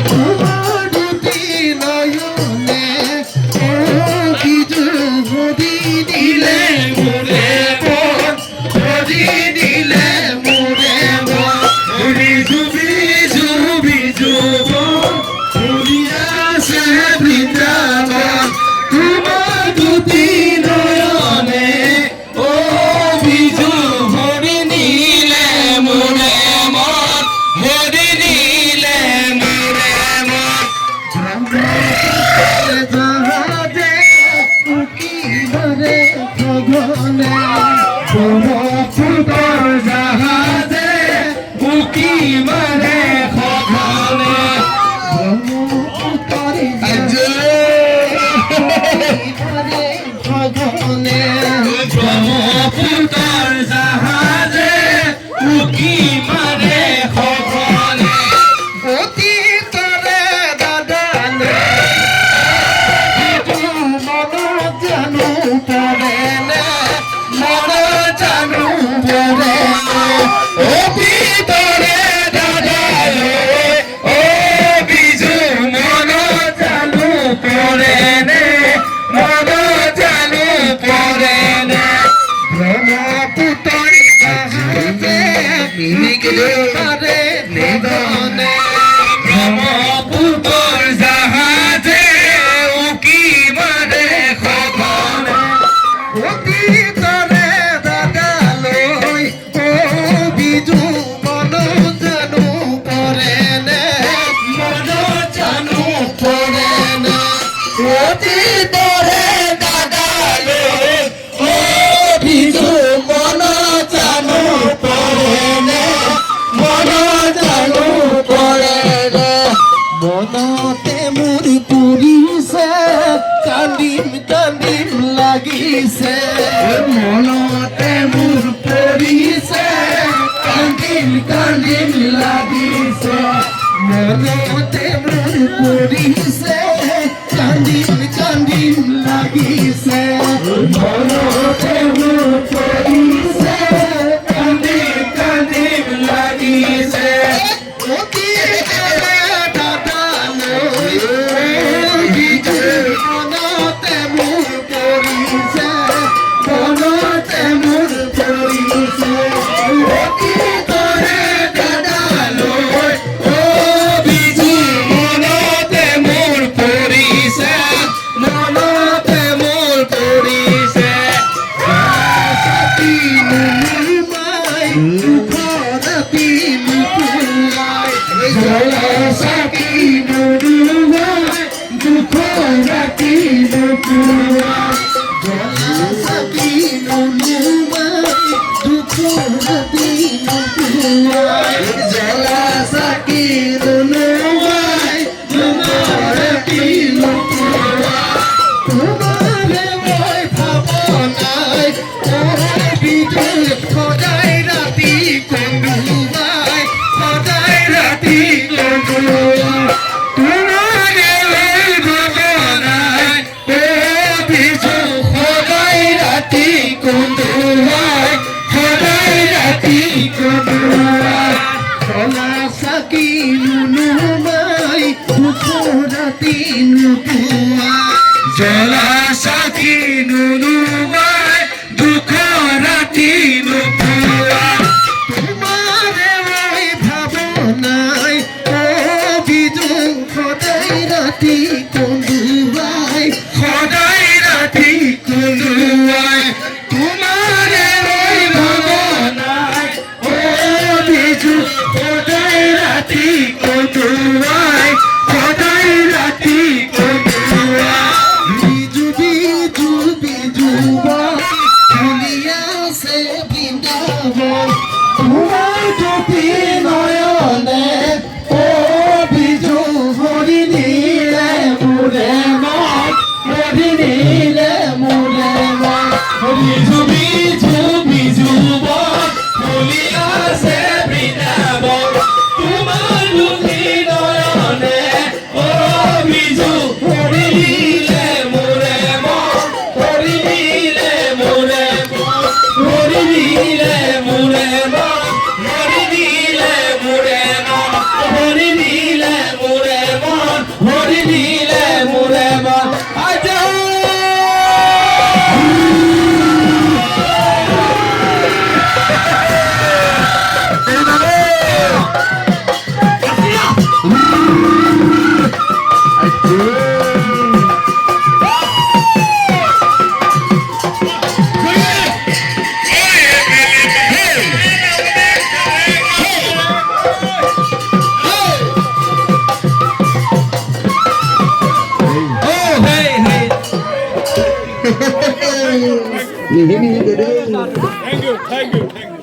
তোমার দুটি নয়নে ও বিজু ভরি দিলে মোরে মন, ভরি দিলে মোরে মন। বিজু বিজু বিজু মন ভরিয়াছে বৃন্দাবন। তোমার দুটি নয়নে ও বিজু ভরি দিলে মোরে মন, ভরি দিলে মোরে মন। জাহাজে উকি ধরে গগনে, ব্রহ্মপুত্র জাহাজে উকি মারে গগনে। ব্রহ্মপুত্র গগনে, ব্রহ্মপুত্র জাহাজে উকি মারে গগনে। অতি তরে দাদালে মন জানু পরে নে, মন জানু পরে নে। অতি তরে দাদালে ও বিজু মন জানু পরে নে, মন জানু পরে নে। ব্রহ্মপুত্র জাহাজে নিগলে মারে নিধনে, ব্রহ্মপুত্র জাহাজে উকি মারে গগনে। অতি তরে দাদালৈ ও বিজু মন জানু পৰে নে, মন জানু পৰে নে। অতি তৰে দাদালৈ ও বিজু মন জানু পৰে নে, মন জানু পৰে নে। মনতে মোৰ পুৰিছে কান্দিম কান্দিম লাগিছে, মনতে মোৰ পৰিছে কান্দিম কান্দিম লাগিছে। মনতে মোৰ পৰিছে কান্দিম কান্দিম লাগিছে, মনতে মোৰ পৰিছে কান্দিম কান্দিম লাগিছে। অতি দাদালৈ বিজু মনতে মোৰ পৰিছে, মনতে মোৰ পৰিছে। অতি তৰে দাদালৈ ও বিজু মনতে মোৰ পৰিছে, মনতে মোৰ পৰিছে। ৰাতি নুনুমাই দুখ ৰাতি নুপুৱাই, জলচাকি নুনুমাই দুখ ৰাতি নুপুৱাই। জলচাকি নুনুমাই দুখ ৰাতি নুপুৱাই, জলচাকি নুনুমাই দুখ ৰাতি নুপুৱাই। তোমাৰে মই ভাৱনাই ও বিজু সদায় ৰাতি কন্দুৱাই, সদায় ৰাতি কন্দুৱাই। তোমাৰে মই ভাৱনাই ও বিজু সদায় ৰাতি কন্দুৱাই, সদায় ৰাতি কন্দুৱাই। জলচাকি নুনুমাই দুখ ৰাতি নুপুৱাই, জলচাকি নুনুমাই দুখ ৰাতি নুপুৱাই। তোমাৰে মই ভাৱনাই ও বিজু সদায় ৰাতি কন্দুৱাই, সদায় ৰাতি কন্দুৱাই। তোমাৰে মই ভাৱনাই ও বিজু সদায় ৰাতি কন্দুৱাই, সদায় ৰাতি কন্দুৱাই। বিজু বিজু বিজু ফুলিয়াছে বৃন্দাবন। তোমাৰ দুটি নয়নে ও বিজু ভৰি দিলে Ini. Thank you, thank you, thank you.